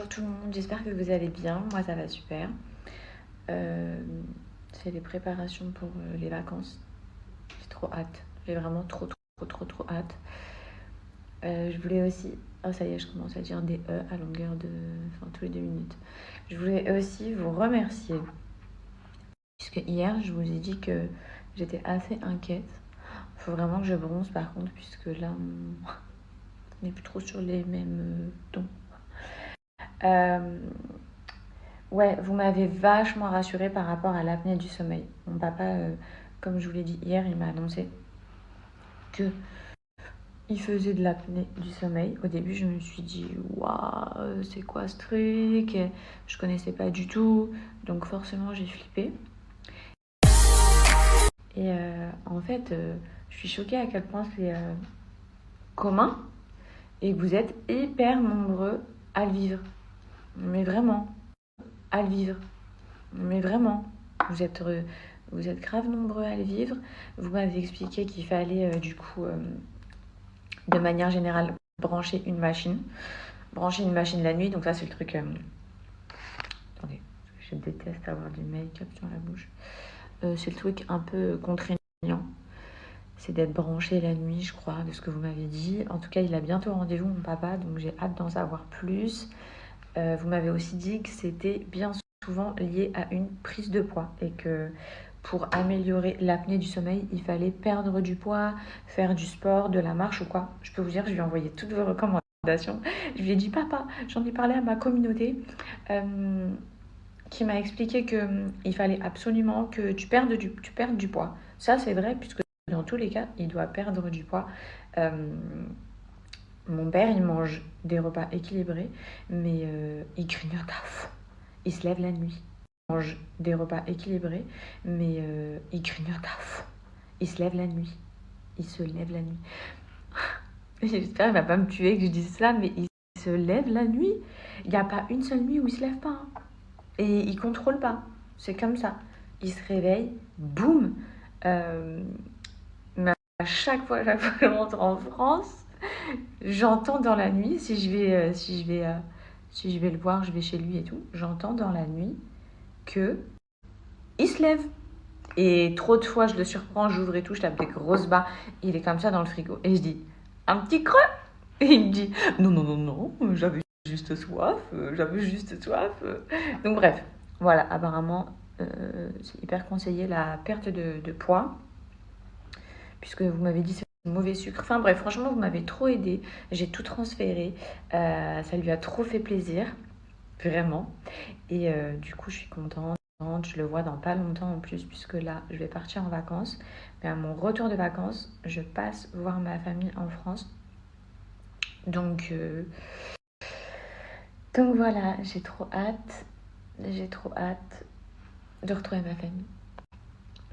Bonjour tout le monde, j'espère que vous allez bien. Moi ça va super. C'est les préparations pour les vacances. J'ai trop hâte. J'ai vraiment trop hâte. Je voulais aussi... Oh ça y est, je commence à dire des E à longueur de... Enfin tous les 2 minutes. Je voulais aussi vous remercier. Puisque hier je vous ai dit que j'étais assez inquiète. Il faut vraiment que je bronze par contre, puisque là on n'est plus trop sur les mêmes tons. Ouais, vous m'avez vachement rassurée par rapport à l'apnée du sommeil. Mon papa, comme je vous l'ai dit hier, il m'a annoncé que il faisait de l'apnée du sommeil. Au début, je me suis dit, waouh, c'est quoi ce truc? Je connaissais pas du tout, donc forcément, j'ai flippé. Et en fait, je suis choquée à quel point c'est commun et que vous êtes hyper nombreux à le vivre. Mais vraiment, à le vivre. Mais vraiment, vous êtes grave nombreux à le vivre. Vous m'avez expliqué qu'il fallait du coup, de manière générale, brancher une machine la nuit. Donc ça c'est le truc... Attendez, je déteste avoir du make-up sur la bouche. C'est le truc un peu contraignant. C'est d'être branché la nuit, je crois, de ce que vous m'avez dit. En tout cas, il a bientôt rendez-vous, mon papa, donc j'ai hâte d'en savoir plus. Vous m'avez aussi dit que c'était bien souvent lié à une prise de poids et que pour améliorer l'apnée du sommeil, il fallait perdre du poids, faire du sport, de la marche ou quoi. Je peux vous dire, je lui ai envoyé toutes vos recommandations. Je lui ai dit, papa, j'en ai parlé à ma communauté qui m'a expliqué qu'il fallait absolument que tu perdes du poids. Ça, c'est vrai, puisque dans tous les cas, il doit perdre du poids. Mon père, il mange des repas équilibrés, mais il grignote à fond. Il se lève la nuit. Il mange des repas équilibrés, mais il grignote à fond. Il se lève la nuit. Il se lève la nuit. J'espère qu'il ne va pas me tuer que je dise ça, mais il se lève la nuit. Il n'y a pas une seule nuit où il ne se lève pas. Hein. Et il ne contrôle pas. C'est comme ça. Il se réveille, boum. Mais à chaque fois que je rentre en France, j'entends dans la nuit, si je vais le voir, je vais chez lui et tout, j'entends dans la nuit que il se lève. Et trop de fois, je le surprends, j'ouvre et tout, je tape des grosses barres, il est comme ça dans le frigo. Et je dis, un petit creux. Et il me dit, non, j'avais juste soif. Donc bref, voilà, apparemment, c'est hyper conseillé la perte de poids, puisque vous m'avez dit c'est mauvais sucre. Enfin bref, franchement, vous m'avez trop aidé. J'ai tout transféré. Ça lui a trop fait plaisir. Vraiment. Et du coup, je suis contente. Je le vois dans pas longtemps en plus, puisque là, je vais partir en vacances. Mais à mon retour de vacances, je passe voir ma famille en France. Donc voilà, j'ai trop hâte de retrouver ma famille.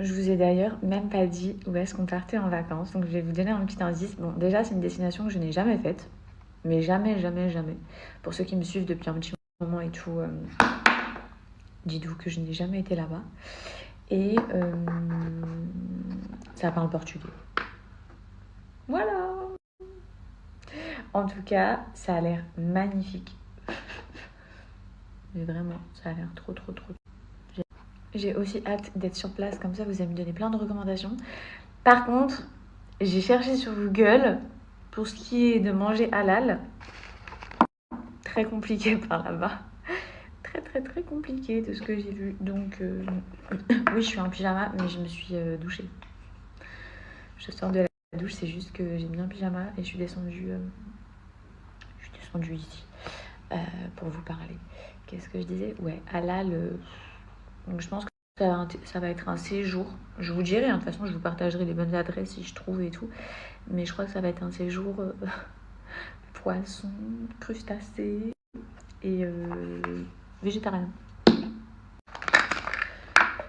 Je vous ai d'ailleurs même pas dit où est-ce qu'on partait en vacances, donc je vais vous donner un petit indice. Bon, déjà, c'est une destination que je n'ai jamais faite, mais jamais. Pour ceux qui me suivent depuis un petit moment et tout, dites-vous que je n'ai jamais été là-bas. Et ça parle portugais. Voilà. En tout cas, ça a l'air magnifique. Mais vraiment, ça a l'air trop. J'ai aussi hâte d'être sur place, comme ça vous allez me donner plein de recommandations. Par contre, j'ai cherché sur Google pour ce qui est de manger halal. Très compliqué par là-bas. Très compliqué de ce que j'ai vu. Donc, oui, je suis en pyjama, mais je me suis douchée. Je sors de la douche, c'est juste que j'ai mis un pyjama et je suis descendue ici pour vous parler. Qu'est-ce que je disais? Ouais, halal. Donc, je pense que ça va être un séjour. Je vous dirai, hein, de toute façon, je vous partagerai les bonnes adresses si je trouve et tout. Mais je crois que ça va être un séjour poisson, crustacés et végétarien.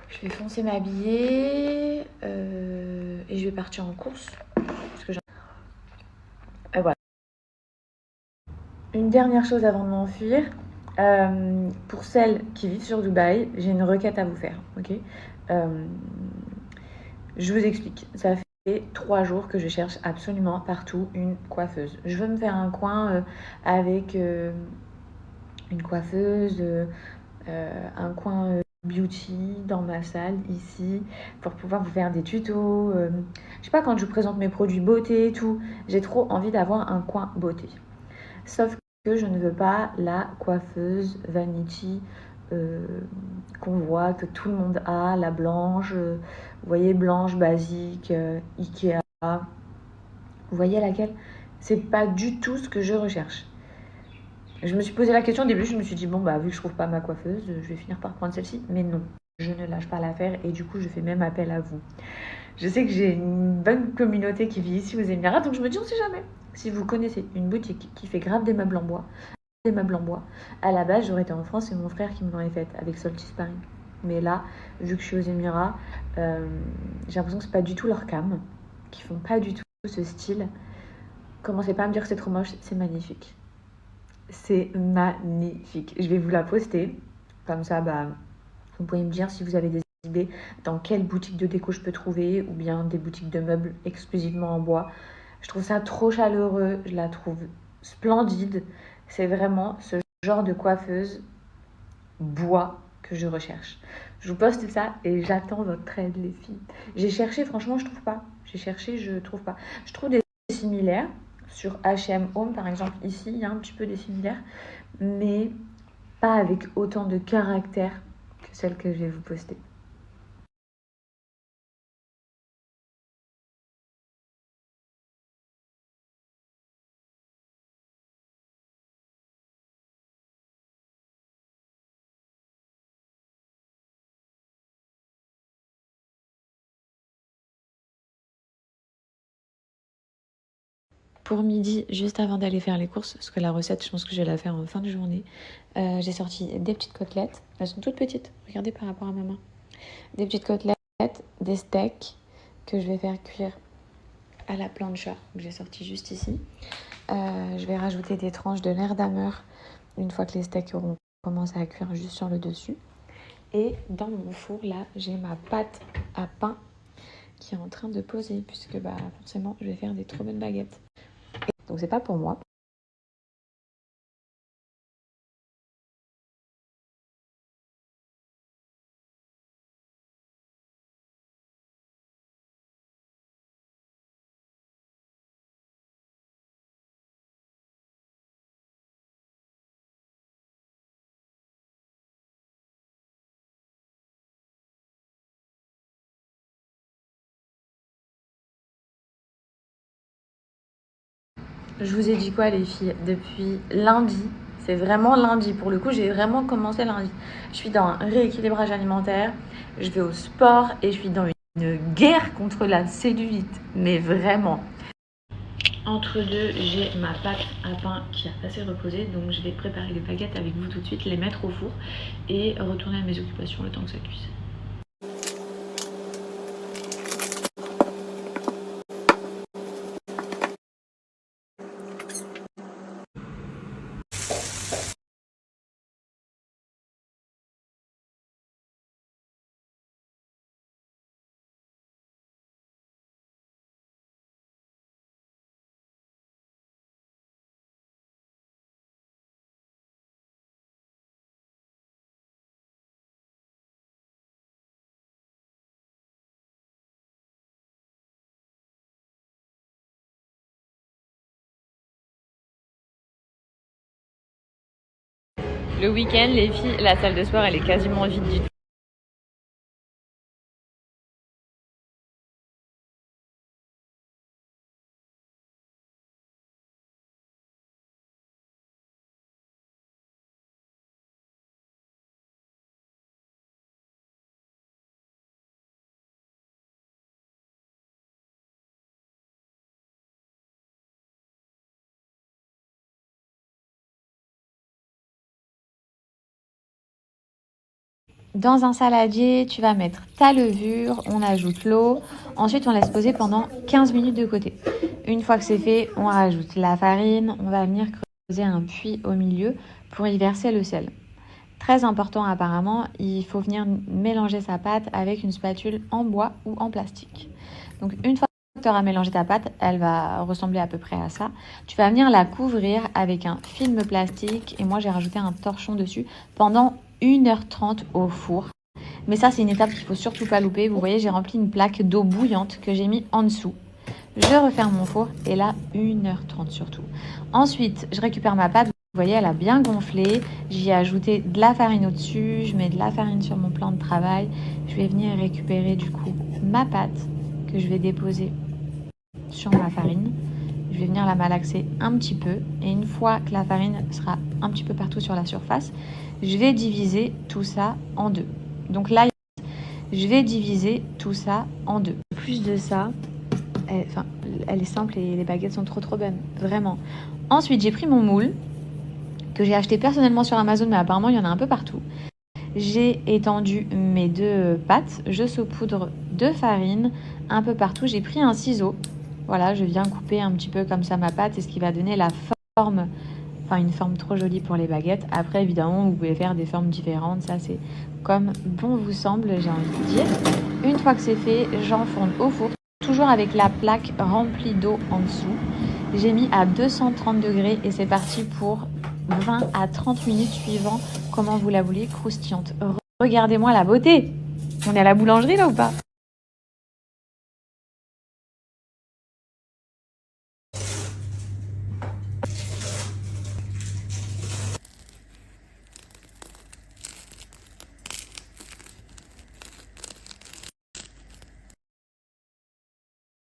Je vais foncer m'habiller et je vais partir en course. Parce que et voilà. Une dernière chose avant de m'enfuir. Pour celles qui vivent sur Dubaï, j'ai une requête à vous faire. Ok, je vous explique. Ça fait 3 jours que je cherche absolument partout une coiffeuse. Je veux me faire un coin avec une coiffeuse, un coin beauty dans ma salle ici pour pouvoir vous faire des tutos. Je sais pas, quand je vous présente mes produits beauté et tout, j'ai trop envie d'avoir un coin beauté. Sauf que je ne veux pas la coiffeuse vanity qu'on voit, que tout le monde a, la blanche, vous voyez, blanche, basique, Ikea. Vous voyez laquelle? C'est pas du tout ce que je recherche. Je me suis posé la question au début, je me suis dit, bon, bah, vu que je trouve pas ma coiffeuse, je vais finir par prendre celle-ci. Mais non, je ne lâche pas l'affaire et du coup, je fais même appel à vous. Je sais que j'ai une bonne communauté qui vit ici aux Émirats, donc je me dis, on sait jamais. Si vous connaissez une boutique qui fait grave des meubles en bois, à la base, j'aurais été en France, c'est mon frère qui me l'aurait faite avec Soltis Paris. Mais là, vu que je suis aux Émirats, j'ai l'impression que c'est pas du tout leur cam, qu'ils font pas du tout ce style. Commencez pas à me dire que c'est trop moche, c'est magnifique. C'est magnifique. Je vais vous la poster. Comme ça, bah, vous pouvez me dire si vous avez des idées dans quelle boutique de déco je peux trouver ou bien des boutiques de meubles exclusivement en bois. Je trouve ça trop chaleureux. Je la trouve splendide. C'est vraiment ce genre de coiffeuse bois que je recherche. Je vous poste ça et j'attends votre aide, les filles. J'ai cherché, franchement, je trouve pas. J'ai cherché, je trouve pas. Je trouve des similaires. Sur H&M Home, par exemple, ici, il y a un petit peu des similaires, mais pas avec autant de caractère que celle que je vais vous poster. Pour midi, juste avant d'aller faire les courses, parce que la recette, je pense que je vais la faire en fin de journée, j'ai sorti des petites côtelettes. Elles sont toutes petites, regardez par rapport à ma main. Des petites côtelettes, des steaks que je vais faire cuire à la plancha, que j'ai sorti juste ici. Je vais rajouter des tranches de nerf d'hameur une fois que les steaks auront commencé à cuire juste sur le dessus. Et dans mon four, là, j'ai ma pâte à pain qui est en train de poser, puisque bah, forcément, je vais faire des trop bonnes baguettes. Donc, c'est pas pour moi. Je vous ai dit quoi, les filles? Depuis lundi, c'est vraiment lundi. Pour le coup, j'ai vraiment commencé lundi. Je suis dans un rééquilibrage alimentaire, je vais au sport et je suis dans une guerre contre la cellulite. Mais vraiment. Entre deux, j'ai ma pâte à pain qui a assez reposé, donc je vais préparer les baguettes avec vous tout de suite, les mettre au four et retourner à mes occupations le temps que ça cuise. Le week-end, les filles, la salle de sport, elle est quasiment vide du tout. Dans un saladier, tu vas mettre ta levure, on ajoute l'eau, ensuite on laisse poser pendant 15 minutes de côté. Une fois que c'est fait, on rajoute la farine, on va venir creuser un puits au milieu pour y verser le sel. Très important apparemment, il faut venir mélanger sa pâte avec une spatule en bois ou en plastique. Donc une fois que tu auras mélangé ta pâte, elle va ressembler à peu près à ça. Tu vas venir la couvrir avec un film plastique et moi j'ai rajouté un torchon dessus pendant 1h30 au four. Mais ça, c'est une étape qu'il ne faut surtout pas louper. Vous voyez, j'ai rempli une plaque d'eau bouillante que j'ai mis en dessous. Je referme mon four et là, 1h30 surtout. Ensuite, je récupère ma pâte. Vous voyez, elle a bien gonflé. J'y ai ajouté de la farine au-dessus. Je mets de la farine sur mon plan de travail. Je vais venir récupérer du coup ma pâte que je vais déposer sur ma farine. Je vais venir la malaxer un petit peu. Et une fois que la farine sera un petit peu partout sur la surface, je vais diviser tout ça en deux. Donc là, je vais diviser tout ça en deux. En plus de ça, elle est simple et les baguettes sont trop bonnes, vraiment. Ensuite, j'ai pris mon moule que j'ai acheté personnellement sur Amazon, mais apparemment il y en a un peu partout. J'ai étendu mes deux pâtes, je saupoudre de farine un peu partout. J'ai pris un ciseau, voilà, je viens couper un petit peu comme ça ma pâte, c'est ce qui va donner la forme, enfin une forme trop jolie pour les baguettes. Après, évidemment, vous pouvez faire des formes différentes, ça c'est comme bon vous semble, j'ai envie de dire. Une fois que c'est fait, j'enfourne au four, toujours avec la plaque remplie d'eau en dessous. J'ai mis à 230 degrés et c'est parti pour 20 à 30 minutes suivant comment vous la voulez croustillante. Regardez-moi la beauté! On est à la boulangerie là ou pas?